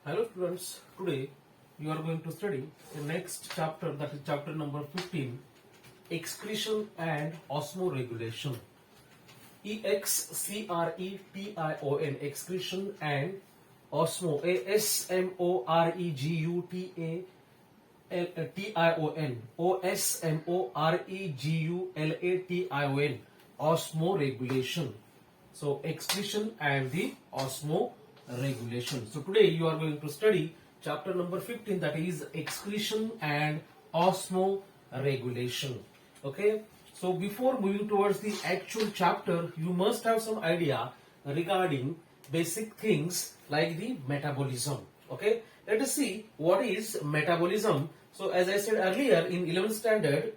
Hello students, today you are going to study the next chapter, that is chapter number 15, excretion and osmoregulation. Excretion, excretion and osmoregulation, osmoregulation. So excretion and the osmoregulation. So today you are going to study chapter number 15, that is excretion and osmoregulation. Okay. So before moving towards the actual chapter, you must have some idea regarding basic things like the metabolism. Okay. Let us see what is metabolism. So as I said earlier, in 11th standard,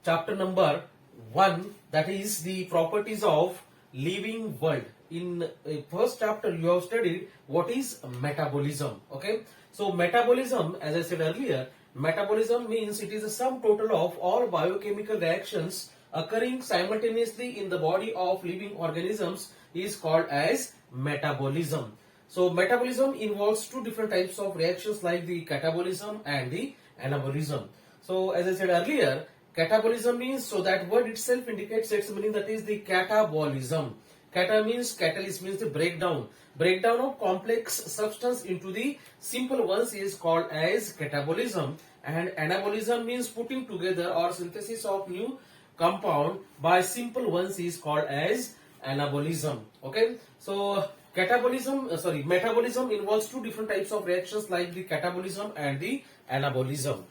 chapter number 1, that is the properties of living world. In first chapter you have studied what is metabolism. Okay, so metabolism, as I said earlier, metabolism means it is a sum total of all biochemical reactions occurring simultaneously in the body of living organisms is called as metabolism. So metabolism involves two different types of reactions like the catabolism and the anabolism. So as I said earlier, catabolism means, so that word itself indicates its meaning, that is the catabolism. Cata means, catalyst means the breakdown. Breakdown of complex substance into the simple ones is called as catabolism. And anabolism means putting together or synthesis of new compound by simple ones is called as anabolism. Okay, so metabolism involves two different types of reactions like the catabolism and the anabolism.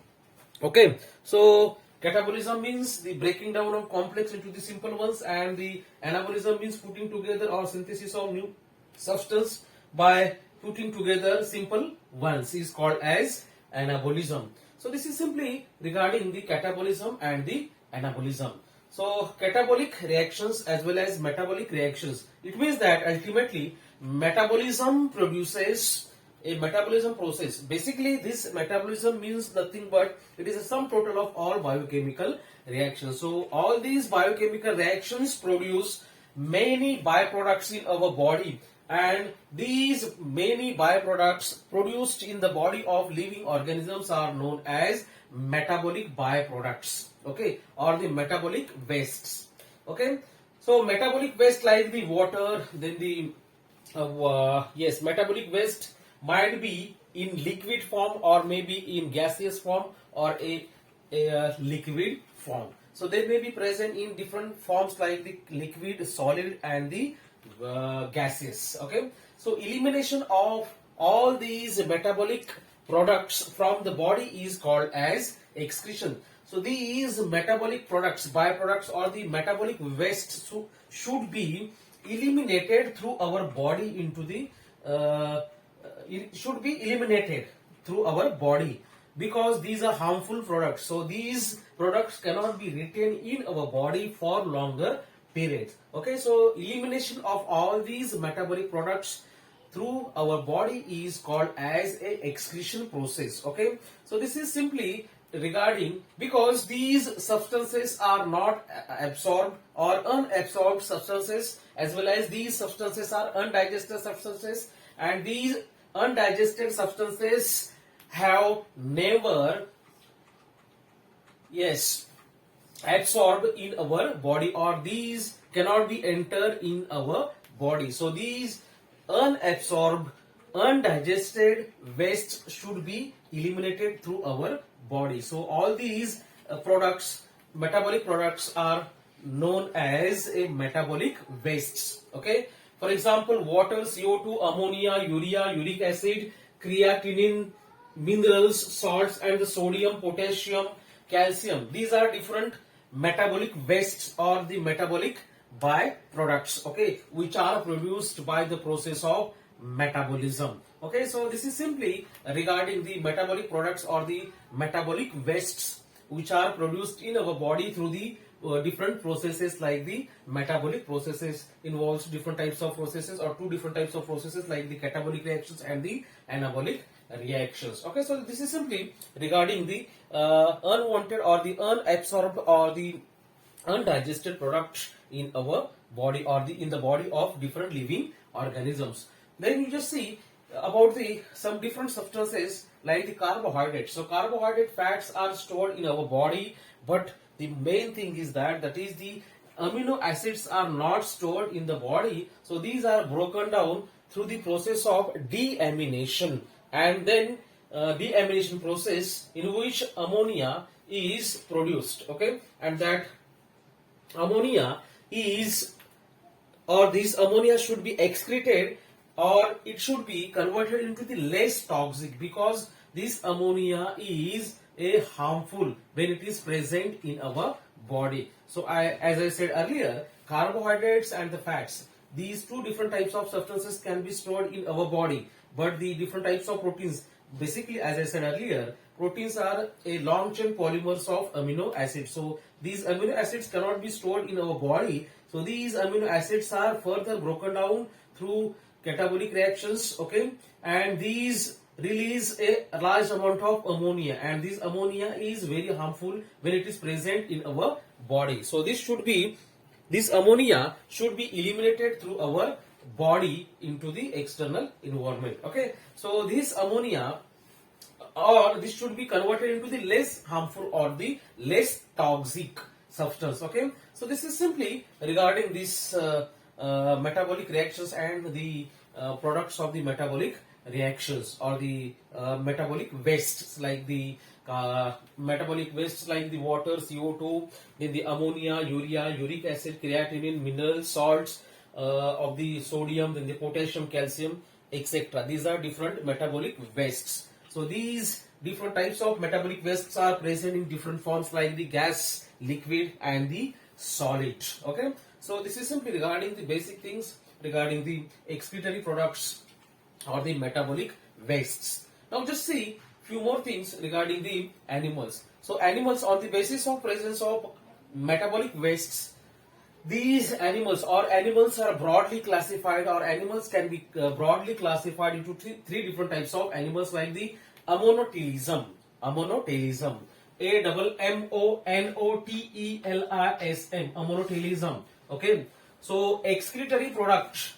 Okay, so catabolism means the breaking down of complex into the simple ones, and the anabolism means putting together or synthesis of new substance by putting together simple ones is called as anabolism. So this is simply regarding the catabolism and the anabolism. So catabolic reactions as well as metabolic reactions. It means that ultimately metabolism produces a metabolism process. Basically this metabolism means nothing but it is a sum total of all biochemical reactions. So all these biochemical reactions produce many byproducts in our body, and these many byproducts produced in the body of living organisms are known as metabolic byproducts. Okay, or the metabolic wastes. Okay, so metabolic waste like the water, then the metabolic waste might be in liquid form or maybe in gaseous form or a liquid form. So they may be present in different forms like the liquid, solid and the gaseous. Okay, so elimination of all these metabolic products from the body is called as excretion. So these metabolic products, byproducts or the metabolic waste should be eliminated through our body into the it should be eliminated through our body, because these are harmful products. So these products cannot be retained in our body for longer periods. Okay, so elimination of all these metabolic products through our body is called as a excretion process. Okay, so this is simply regarding, because these substances are not absorbed or unabsorbed substances, as well as these substances are undigested substances, and these undigested substances have never absorbed in our body, or these cannot be entered in our body. So these unabsorbed, undigested waste should be eliminated through our body. So all these products, metabolic products, are known as a metabolic wastes. Okay, for example, water, CO2, ammonia, urea, uric acid, creatinine, minerals, salts, and the sodium, potassium, calcium. These are different metabolic wastes or the metabolic byproducts, okay, which are produced by the process of metabolism. Okay, so this is simply regarding the metabolic products or the metabolic wastes which are produced in our body through the different processes. Like the metabolic processes involves different types of processes, or two different types of processes like the catabolic reactions and the anabolic reactions. Okay, so this is simply regarding the unwanted or the unabsorbed or the undigested products in our body or in the body of different living organisms. Then you just see about the some different substances like the carbohydrates. So carbohydrate fats are stored in our body, but the main thing is that is the amino acids are not stored in the body. So these are broken down through the process of deamination, and then deamination process in which ammonia is produced. Okay, and that ammonia is, or this ammonia should be excreted, or it should be converted into the less toxic, because this ammonia is a harmful when it is present in our body. So as I said earlier, carbohydrates and the fats, these two different types of substances can be stored in our body, but the different types of proteins, basically as I said earlier, proteins are a long chain polymers of amino acids. So these amino acids cannot be stored in our body. So these amino acids are further broken down through catabolic reactions, okay, and these release a large amount of ammonia, and this ammonia is very harmful when it is present in our body. So this ammonia should be eliminated through our body into the external environment. Okay, so this ammonia, or this should be converted into the less harmful or the less toxic substance. Okay, so this is simply regarding this metabolic reactions and the products of the metabolic reactions, or the metabolic wastes, like the metabolic wastes like the water, CO2, then the ammonia, urea, uric acid, creatinine, minerals, salts of the sodium, then the potassium, calcium, etc. These are different metabolic wastes. So these different types of metabolic wastes are present in different forms, like the gas, liquid, and the solid. Okay, so this is simply regarding the basic things regarding the excretory products or the metabolic wastes. Now just see few more things regarding the animals. So animals, on the basis of presence of metabolic wastes, these animals are broadly classified, or animals can be broadly classified into three different types of animals, like the ammonotelism, ammonotelism, ammonotelism. Okay, so excretory product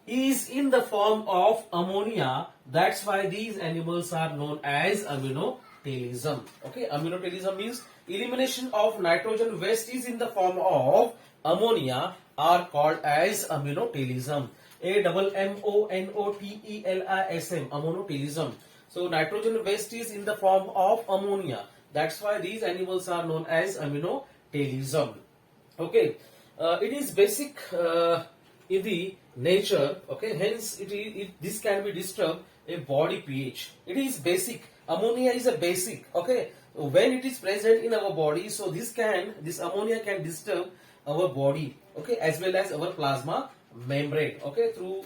is in the form of ammonia. That's why these animals are known as ammonotelism. Okay, ammonotelism means elimination of nitrogen waste is in the form of ammonia, are called as ammonotelism. ammonotelism, ammonotelism. So nitrogen waste is in the form of ammonia. That's why these animals are known as ammonotelism. Okay, it is basic in the nature. Okay, hence this can be disturbed a body pH. It is basic. Ammonia is a basic. Okay, when it is present in our body, so this ammonia can disturb our body. Okay, as well as our plasma membrane. Okay, through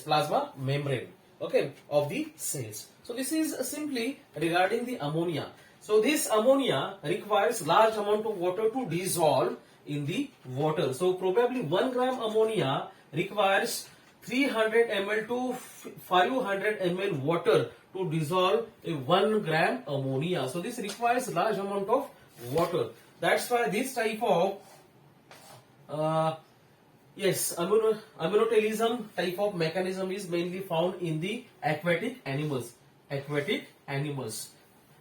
plasma membrane. Okay, of the cells. So this is simply regarding the ammonia. So this ammonia requires large amount of water to dissolve in the water. So probably 1 gram ammonia requires 300 ml to 500 ml water to dissolve a 1 gram ammonia. So this requires large amount of water. That's why this type of ammonotelism type of mechanism is mainly found in the aquatic animals,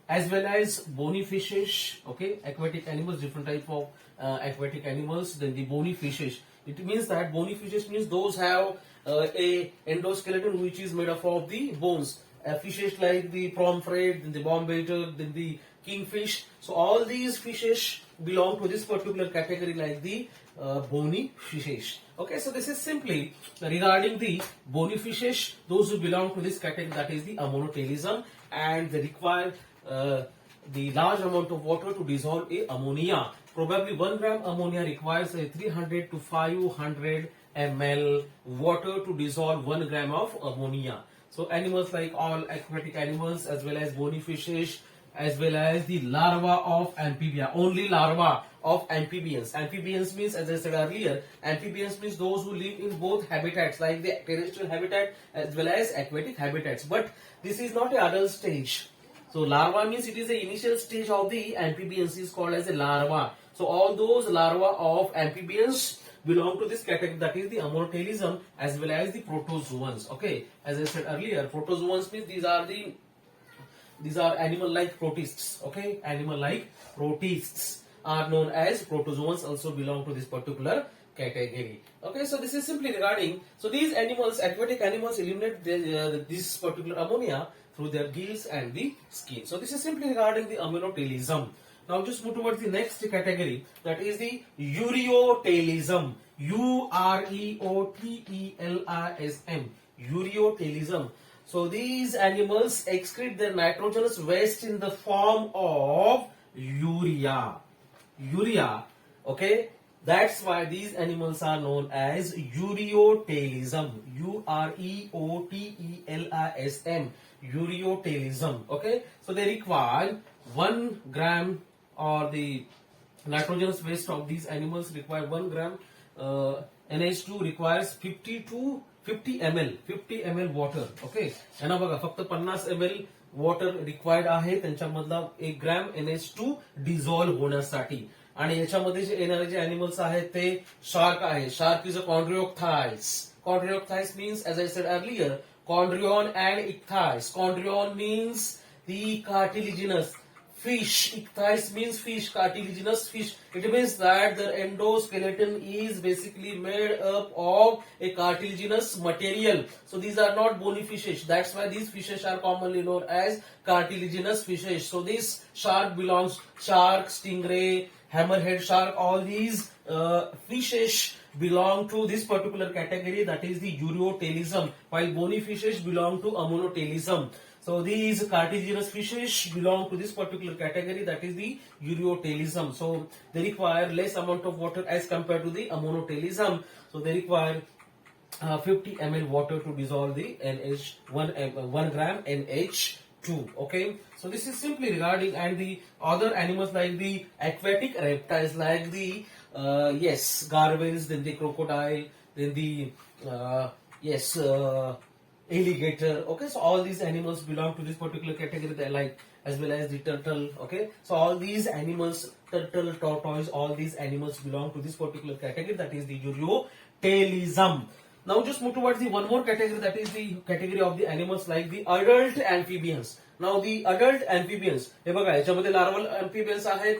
as well as bony fishes. Okay, aquatic animals, different type of aquatic animals. Then the bony fishes, it means that bony fishes means those have a endoskeleton which is made up of the bones. Fishes like the pomfret, then the bombator, then the kingfish. So all these fishes belong to this particular category, like the bony fishes. Okay, so this is simply regarding the bony fishes, those who belong to this category, that is the ammonotelism, and they require the large amount of water to dissolve a ammonia. Probably 1 gram ammonia requires a 300 to 500 ml water to dissolve 1 gram of ammonia. So animals like all aquatic animals, as well as bony fishes, as well as the larva of amphibia, only larva of amphibians. Amphibians means, as I said earlier, amphibians means those who live in both habitats, like the terrestrial habitat as well as aquatic habitats. But this is not a adult stage. So larva means it is the initial stage of the amphibians, is called as a larva. So all those larvae of amphibians belong to this category, that is the ammonotalism as well as the protozoans. Okay, as I said earlier, protozoans means these are animal like protists. Okay, animal like protists are known as protozoans, also belong to this particular category. Okay, so this is simply regarding, so these animals, aquatic animals, eliminate this particular ammonia through their gills and the skin. So this is simply regarding the ammonotalism. Now just move towards the next category, that is the ureotalism. Ureotalism. Ureotalism. So these animals excrete their nitrogenous waste in the form of urea. Urea. Okay. That's why these animals are known as ureotalism. Ureotalism. Ureotalism. Okay. So they require 1 gram, or the nitrogenous waste of these animals require 1 gram. NH2 requires 50 ml. 50 ml water. Okay. यांना बघा फक्त 50 ml water required आहे त्यांच्यामधला 1 gram NH2 dissolve होण्यासाठी. आणि याच्यामध्ये जे येणारे जे animals आहेत ते शार्क आहे. Shark is a chondrichthyes. Chondrichthyes means, as I said earlier, chondrion and ichthys. Chondrion means the cartilaginous fish. Ichthys means fish, cartilaginous fish. It means that the endoskeleton is basically made up of a cartilaginous material. So these are not bony fishes. That's why these fishes are commonly known as cartilaginous fishes. So this shark belongs, shark, stingray, hammerhead shark, all these fishes belong to this particular category, that is the ureotalism, while bony fishes belong to ammonotalism. So these cartilaginous fishes belong to this particular category, that is the ureotalism. So they require less amount of water as compared to the ammonotalism. So they require 50 ml water to dissolve the 1 gram NH2. Okay, so this is simply regarding, and the other animals like the aquatic reptiles, like the gargoyles, then the crocodile, then the alligator. Okay, so all these animals belong to this particular category, they like, as well as the turtle. Okay, so all these animals, turtle, tortoise, all these animals belong to this particular category, that is the ureotalism. Now just move towards the one more category, that is the category of the animals like the adult amphibians. Now the adult amphibians, हे बघा याच्यामध्ये larval amphibians आहेत,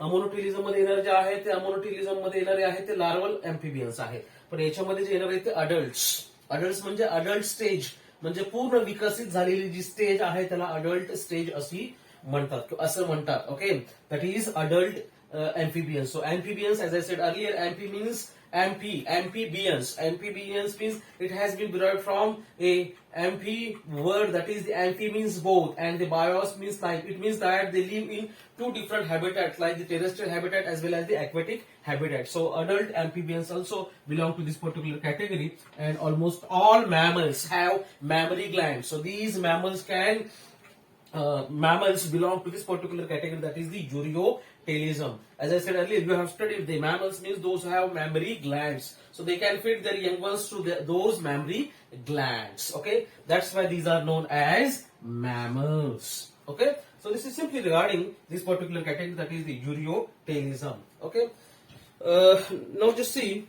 ammonotalism मध्ये येणारे जे आहेत ते ammonotalism मध्ये येणारे आहेत ते लार्वल amphibians आहेत. पण याच्यामध्ये जे येणारे ते adults. Adults म्हणजे adult stage, म्हणजे पूर्ण विकसित झालेली जी स्टेज आहे त्याला अडल्ट स्टेज अशी म्हणतात, असं म्हणतात. Okay, that is adult amphibians. So amphibians, as I said earlier, amphi means amphibians. Amphibians means it has been derived from a amphi word, that is the amphi means both, and the bios means type. It means that they live in 2 different habitats, like the terrestrial habitat as well as the aquatic habitat. So adult amphibians also belong to this particular category, and almost all mammals have mammary glands. So these mammals belong to this particular category, that is the ureotalism. As I said earlier, you have studied the mammals means those who have mammary glands. So they can feed their young ones through those mammary glands. Okay, that's why these are known as mammals. Okay, so this is simply regarding this particular category, that is the ureotalism. Okay, now just see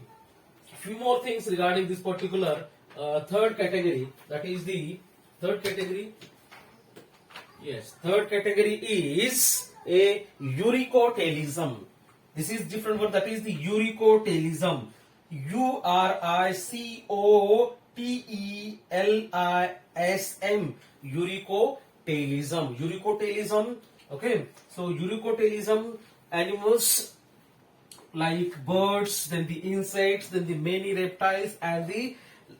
a few more things regarding this particular third category, that is the third category. Yes, third category is a uricotalism. This is different word, that is the uricotalism. Uricotalism. Uricotalism. Uricotalism. Okay, so uricotalism, animals like birds, then the insects, then the many reptiles, and the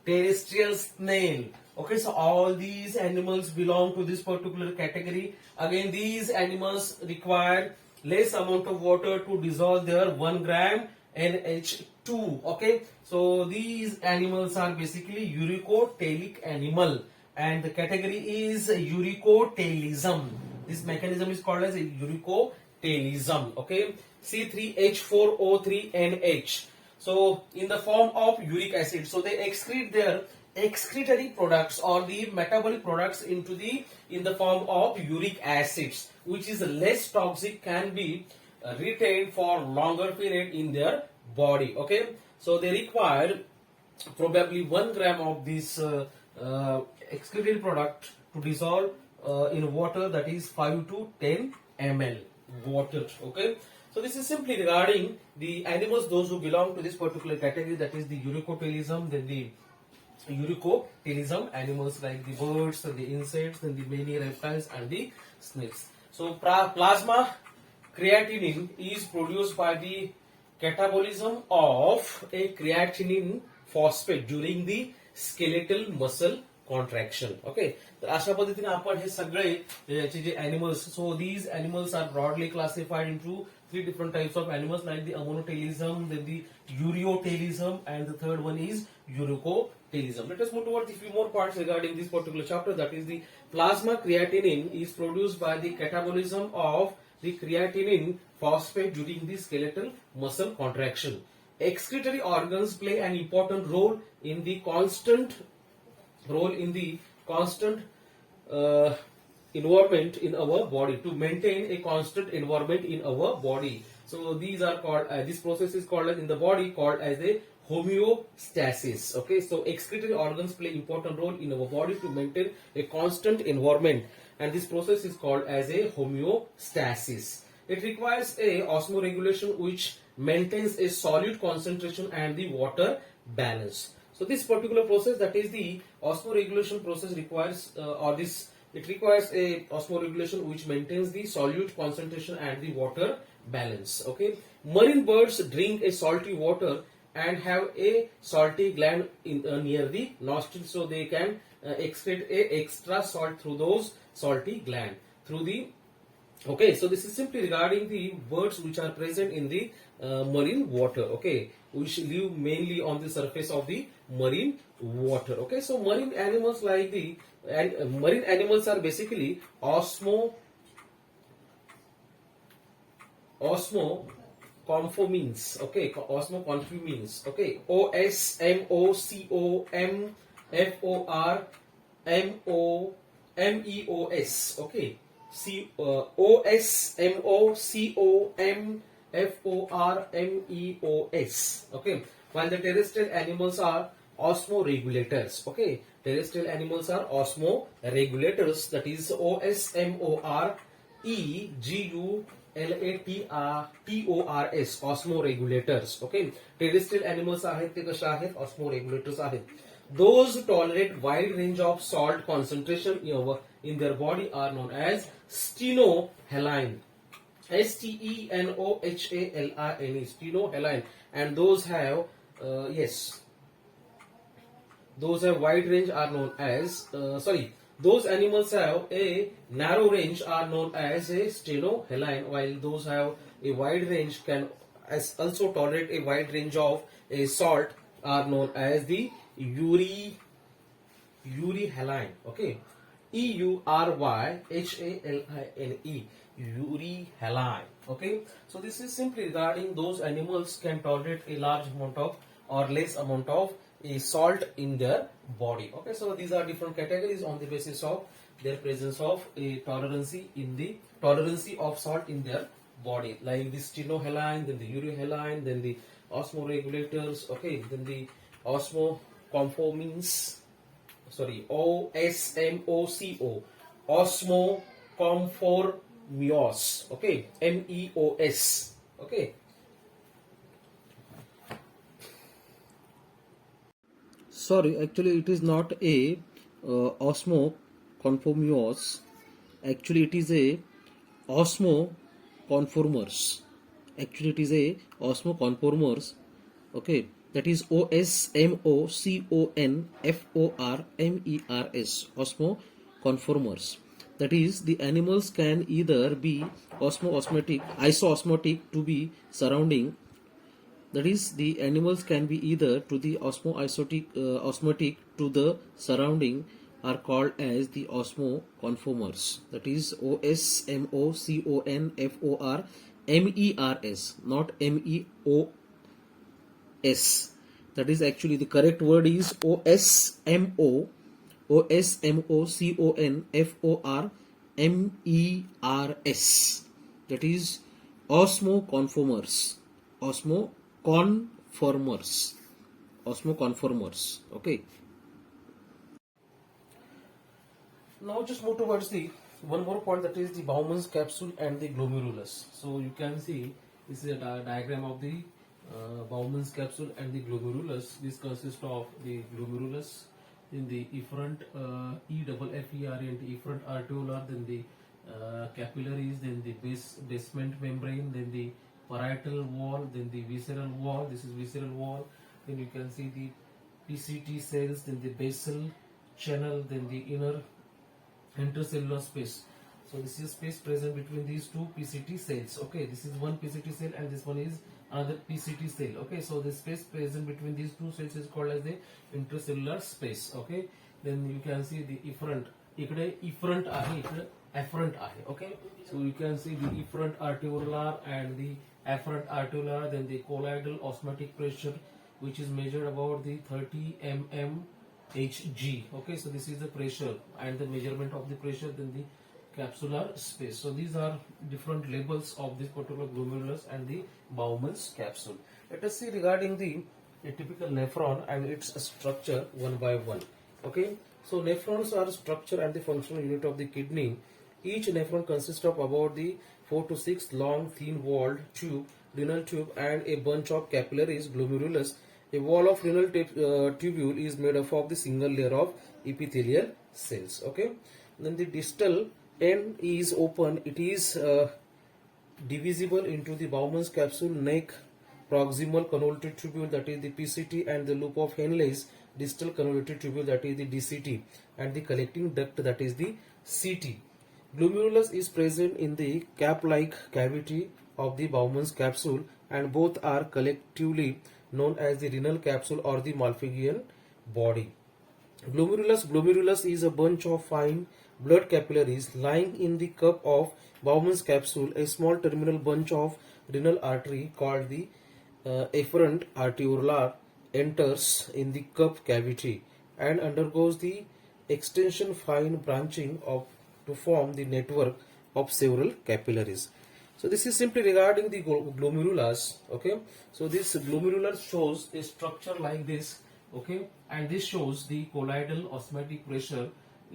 terrestrial snail. Okay, so all these animals belong to this particular category. Again, these animals require less amount of water to dissolve their 1 gram NH2. Okay, so these animals are basically uricotalic animal, and the category is uricotalism. This mechanism is called as a uricotalism. Okay, C3H4O3NH. So in the form of uric acid, so they excrete their excretory products or the metabolic products in the form of uric acids, which is less toxic, can be retained for longer period in their body. Okay, So they require probably 1 gram of this excreted product to dissolve in water, that is 5 to 10 ml water. Okay, so this is simply regarding the animals, those who belong to this particular category, that is the Eurycotelism, then the Eurycotelism animals like the birds and the insects and the many reptiles and the snakes. So plasma creatinine is produced by the catabolism of a creatinine phosphate during the skeletal muscle contraction. Okay, तर अशा पद्धतीने आपण हे सगळे याचे जे animals, so these animals are broadly classified into 3 different types of animals like the ammonotelism, then the ureotelism, and the third one is eurycotelism. Let us move towards a few more parts regarding this particular chapter, that is the plasma creatinine is produced by the catabolism of the creatinine phosphate during the skeletal muscle contraction. Excretory organs play an important role in the constant environment in our body, to maintain a constant environment in our body. So these are called this process is called in the body called as a homeostasis. Okay, so excretory organs play important role in our body to maintain a constant environment, and this process is called as a homeostasis. It requires a osmoregulation which maintains a solute concentration and the water balance. So this particular process, that is the osmoregulation process, requires it requires a osmoregulation which maintains the solute concentration and the water balance. Okay, marine birds drink a salty water and have a salty gland in near the nostril, so they can excrete a extra salt through those salty gland through the. Okay, so this is simply regarding the birds which are present in the marine water. Okay, which live mainly on the surface of the marine water. Okay, so marine animals like the marine animals are basically osmoconformines. Okay, osmoconformines. Okay, osmoconformores. Okay. osmoconformores. Okay, while the terrestrial animals are osmoregulators. Okay, terrestrial animals are osmoregulators, that is osmoregulators, osmoregulators. Okay, terrestrial animals आहेत ते कशा आहेत, osmoregulators आहेत. Those who tolerate wide range of salt concentration in their body are known as stenohaline. Stenohaline, stenohaline, and those have those have wide range are known as those animals have a narrow range are known as a stenohaline, while those have a wide range can also tolerate a wide range of a salt are known as the euryhaline. Okay, euryhaline, euryhaline. Okay, so this is simply regarding those animals can tolerate a large amount of or less amount of a salt in their body. Okay, so these are different categories on the basis of their presence of a tolerance of salt in their body, like the stenohaline, then the euryhaline, then the osmoregulators. Okay, then the osmoconformines, osmoconformios. Okay, MEOS. Okay. Sorry, actually it is not a osmoconformios. Actually it is a osmoconformers. Actually it is a osmoconformers. Okay, that is OSMOCONFORMERS, osmoconformers. That is, the animals can either be isoosmotic to be surrounding. That is, the animals can be either to the osmotic to the surrounding are called as the osmoconformers. That is OSMOCONFORMERS, not MEOS. That is actually the correct word is OSMOCONFORMERS. That is osmoconformers. Osmoconformers. osmoconformers. Osmoconformers. Okay. Now just move towards the one more point, that is the Bowman's capsule and the glomerulus. So you can see this is a diagram of the Bowman's capsule and the glomerulus. This consists of the glomerulus, then the efferent EFFERENT efferent arteriolar, then the capillaries, then the basement membrane, then the parietal wall, then the visceral wall. This is visceral wall. Then you can see the PCT cells, then the basal channel, then the inner intercellular space. So this is space present between these two PCT cells. Okay, this is one PCT cell and this one is another PCT cell. Okay, so the space present between these two cells is called as the intercellular space. Okay, then you can see the efferent. इकडे efferent आहे, इकडे afferent आहे. Okay, so you can see the efferent arteriolar and the afferent arteriolar, then the colloidal osmotic pressure, which is measured about the 30 mm Hg. Okay, so this is the pressure and the measurement of the pressure, then the capsular space. So these are different labels of this particular glomerulus and the Bowman's capsule. Let us see regarding the a typical nephron and its structure one by one. Okay, so nephrons are structure and the functional unit of the kidney. Each nephron consists of about the 4 to 6 long thin walled tube, renal tube, and a bunch of capillaries, glomerulus. A wall of renal tubule is made up of the single layer of epithelial cells. Okay, then the distal end is open. It is divisible into the Bowman's capsule, neck, proximal convoluted tubule, that is the PCT, and the loop of Henle's distal convoluted tubule, that is the DCT, and the collecting duct, that is the CT. Glomerulus is present in the cap-like cavity of the Bowman's capsule, and both are collectively known as the renal capsule or the Malpighian body. Glomerulus is a bunch of fine blood capillaries lying in the cup of Bowman's capsule. A small terminal bunch of renal artery called the efferent arteriolar enters in the cup cavity and undergoes the extension fine branching of to form the network of several capillaries. So this is simply regarding the glomerulus. Okay, so this glomerular shows a structure like this. Okay, and this shows the colloidal osmotic pressure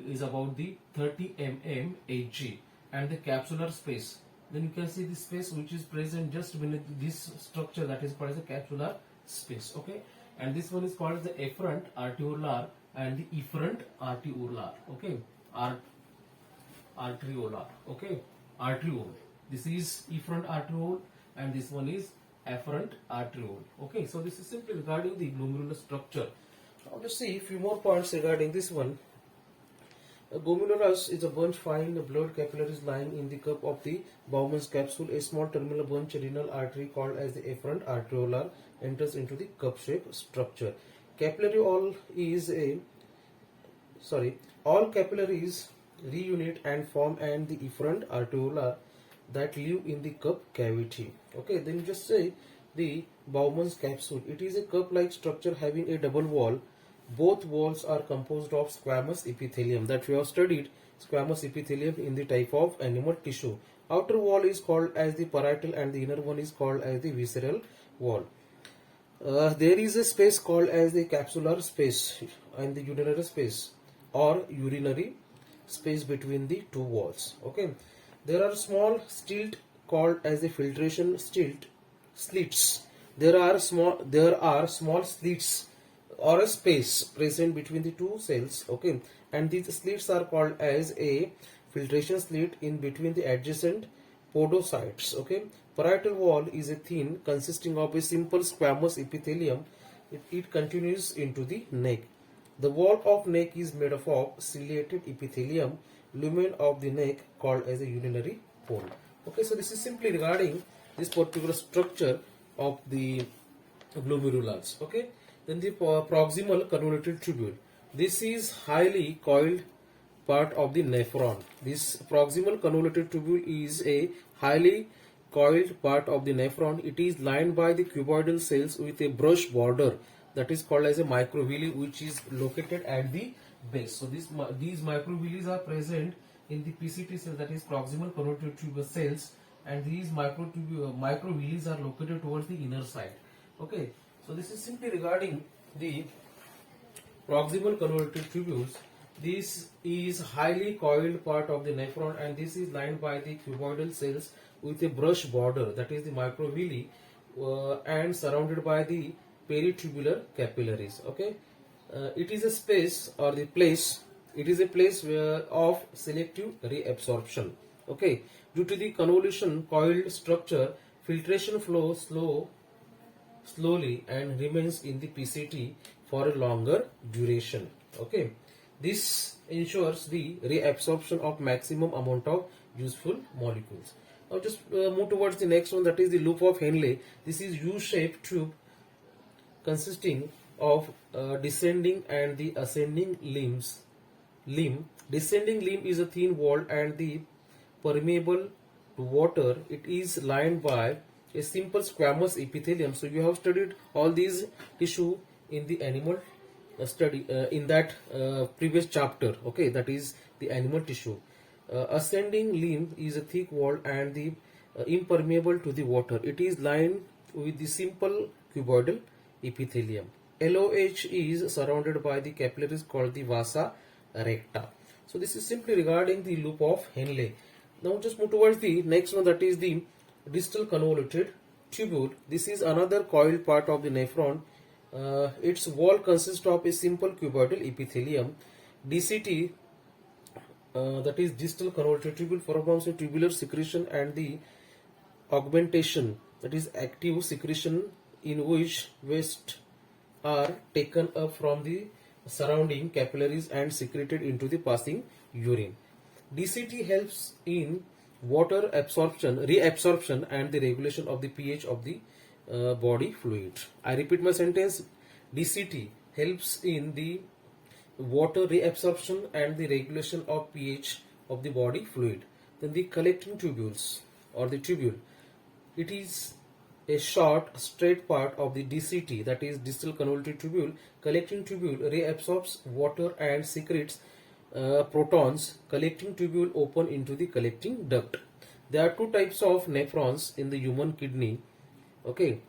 is about the 30 mm Hg, and the capsular space. Then you can see the space which is present just beneath this structure, that is called as the capsular space. Okay, and this one is called as the efferent arteriolar and the efferent arteriolar. Okay, arteriolar. Okay, arteriole. This is efferent arteriole and this one is afferent arteriole. Okay, so this is simply regarding the glomerular structure. Now let's see a few more points regarding this one. A glomerulus is a bunch fine blood capillaries lying in the cup of the Bowman's capsule. A small terminal bunch renal artery called as the efferent arteriolar enters into the cup-shaped structure. All capillaries reunite and form and the efferent arteriolar that live in the cup cavity. Okay, then you just say the Bowman's capsule. It is a cup-like structure having a double wall. Both walls are composed of squamous epithelium, that we have studied squamous epithelium in the type of animal tissue. Outer wall is called as the parietal and the inner one is called as the visceral wall. There is a space called as the capsular space and the urinary space or urinary space between the two walls. Okay, there are small slit called as the filtration slits. There are small slits or a space present between the two cells. Okay, and these slits are called as a filtration slit in between the adjacent podocytes. Okay, parietal wall is a thin consisting of a simple squamous epithelium. It continues into the neck. The wall of neck is made up of ciliated epithelium. Lumen of the neck called as a urinary pole. Okay, so this is simply regarding this particular structure of the glomerulus. Okay, then the proximal convoluted tubule. This is highly coiled part of the nephron. This proximal convoluted tubule is a highly coiled part of the nephron. It is lined by the cuboidal cells with a brush border, that is called as a microvilli, which is located at the base. So these microvilli are present in the PCT cells, that is proximal convoluted tubule cells, and these microvilli are located towards the inner side. Okay, So this is simply regarding the proximal convoluted tubules. This is highly coiled part of the nephron, and this is lined by the cuboidal cells with a brush border, that is the microvilli, and surrounded by the peritubular capillaries. Okay, it is a space or the place. It is a place of selective reabsorption. Okay, due to the convolution coiled structure, filtration flows slowly and remains in the PCT for a longer duration. Okay, this ensures the reabsorption of maximum amount of useful molecules. Now just move towards the next one, that is the loop of Henle. This is U-shaped tube consisting of descending and the ascending limb. Descending limb is a thin walled and the permeable to water. It is lined by a simple squamous epithelium. So you have studied all these tissue in the animal study in that previous chapter. Okay, that is the animal tissue. Ascending limb is a thick walled and the impermeable to the water. It is lined with the simple cuboidal epithelium. LOH is surrounded by the capillaries called the vasa recta. So this is simply regarding the loop of Henle. Now just move towards the next one, that is the distal convoluted tubule. This is another coiled part of the nephron. Its wall consists of a simple cuboidal epithelium. DCT, that is distal convoluted tubule, performs a tubular secretion and the augmentation, that is active secretion, in which waste are taken up from the surrounding capillaries and secreted into the passing urine. DCT helps in water absorption, reabsorption, and the regulation of the pH of the body fluid. I repeat my sentence. DCT helps in the water reabsorption and the regulation of pH of the body fluid. Then the collecting tubules or the tubule. It is a short straight part of the DCT, that is distal convoluted tubule. Collecting tubule reabsorbs water and secretes protons. Collecting tubule open into the collecting duct. There are two types of nephrons in the human kidney. Okay,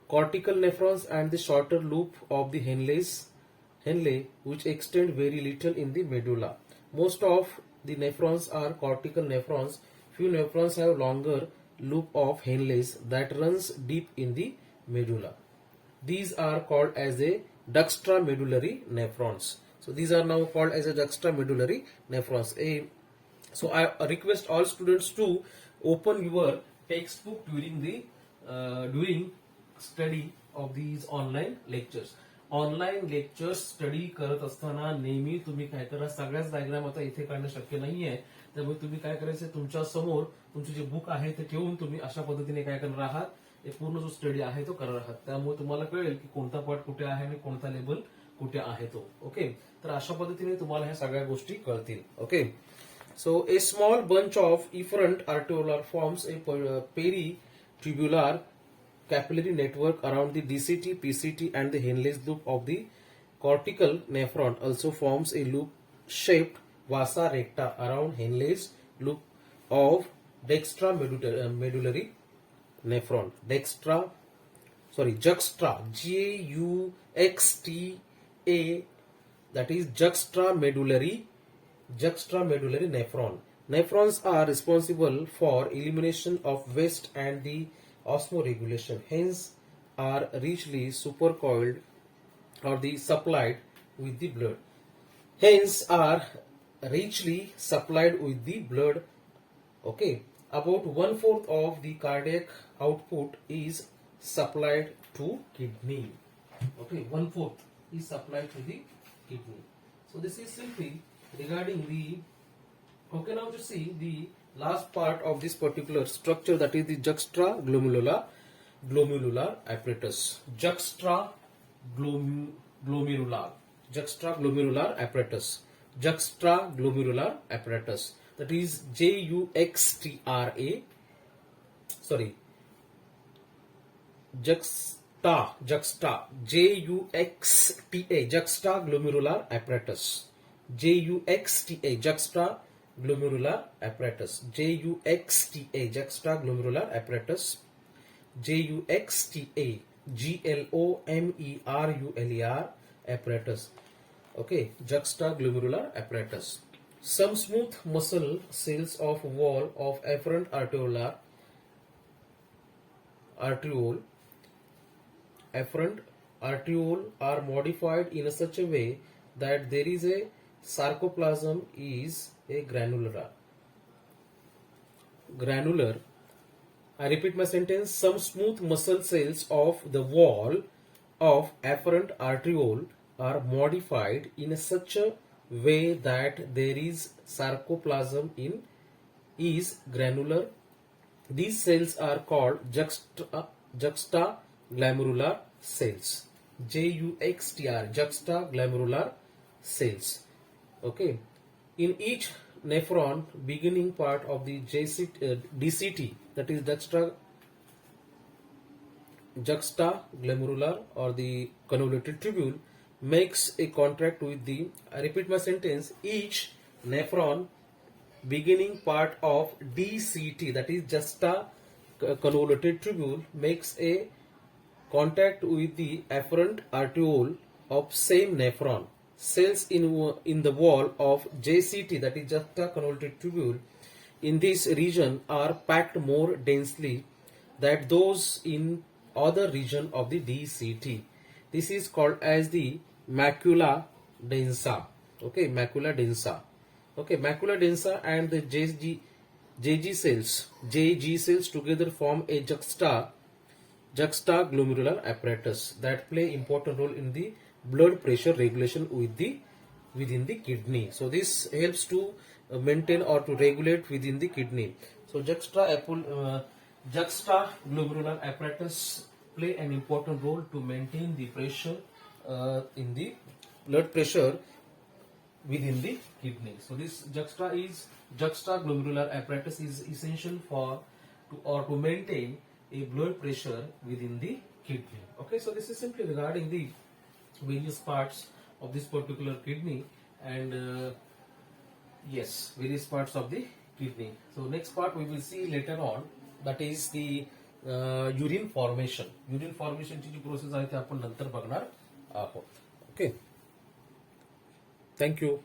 cortical nephrons and the shorter loop of the Henle, which extend very little in the medulla. Most of the nephrons are cortical nephrons. Few nephrons have longer loop of Henle's that runs deep in the medulla. These are called as a juxtamedullary nephrons. So these are now called as a juxtamedullary nephrons. So I request all students to open your textbook during the study of these online lectures. Online lectures study करत असताना नेहमी तुम्ही काय करा, सगळ्याच diagram आता इथे काढणं शक्य नाहीये, त्यामुळे तुम्ही काय करायचं, तुमच्या समोर तुमचे जे बुक आहे ते ठेवून तुम्ही अशा पद्धतीने काय करणार आहात, एक पूर्ण जो स्टडी आहे तो करणार आहात. त्यामुळे तुम्हाला कळेल की कोणता पार्ट कुठे आहे आणि कोणता लेबल कुठे आहे तो. ओके, तर अशा पद्धतीने तुम्हाला ह्या सगळ्या गोष्टी कळतील. Okay, so a small bunch of efferent arteriolar forms a peritubular capillary network around the DCT, PCT and the Henle's loop of the cortical nephron. Also forms a loop-shaped vasa recta around Henle's loop of juxtamedullary nephron. Juxta, Juxta, that is juxtamedullary nephron. Nephrons are responsible for elimination of waste and the osmoregulation, hence are richly supercoiled or the supplied with the blood. Okay, about 1/4 of the cardiac output is supplied to kidney. Okay, 1/4 is supplied to the kidney. So this is simply regarding the. Okay, now to see the last part of this particular structure, that is the juxtaglomerular apparatus. Juxtaglomerular apparatus. That is juxtaglomerular apparatus. Juxtaglomerular apparatus. Juxta Glomerular apparatus. Okay, juxtaglomerular apparatus. Some smooth muscle cells of wall of afferent afferent arteriole are modified in such a way that there is a sarcoplasm is a granular. I repeat my sentence. Some smooth muscle cells of the wall of afferent arteriole are modified in such a way that there is sarcoplasm in is granular. These cells are called juxtaglomerular cells. Juxtaglomerular cells. Okay. In each nephron, beginning part of the DCT, that is juxtaglomerular or the convoluted tubule, makes a contact with the, I repeat my sentence, each nephron beginning part of DCT, that is juxta convoluted tubule, makes a contact with the afferent arteriole of same nephron. Cells in the wall of JCT, that is juxta convoluted tubule, in this region are packed more densely than those in other region of the DCT. This is called as the macula densa. Okay, macula densa. Okay, macula densa and the JG cells together form a juxtaglomerular apparatus that play important role in the blood pressure regulation within the kidney. So this helps to maintain or to regulate within the kidney. So juxtaglomerular apparatus play an important role to maintain the pressure in the blood pressure within the kidney. So this juxtaglomerular apparatus is essential to maintain a blood pressure within the kidney. Okay, so this is simply regarding the various parts of this particular kidney and yes, various parts of the kidney. So next part we will see later on, that is the urine formation. Urine formation ची जी process आहे ती आपण नंतर बघणार आहोत. Okay, thank you.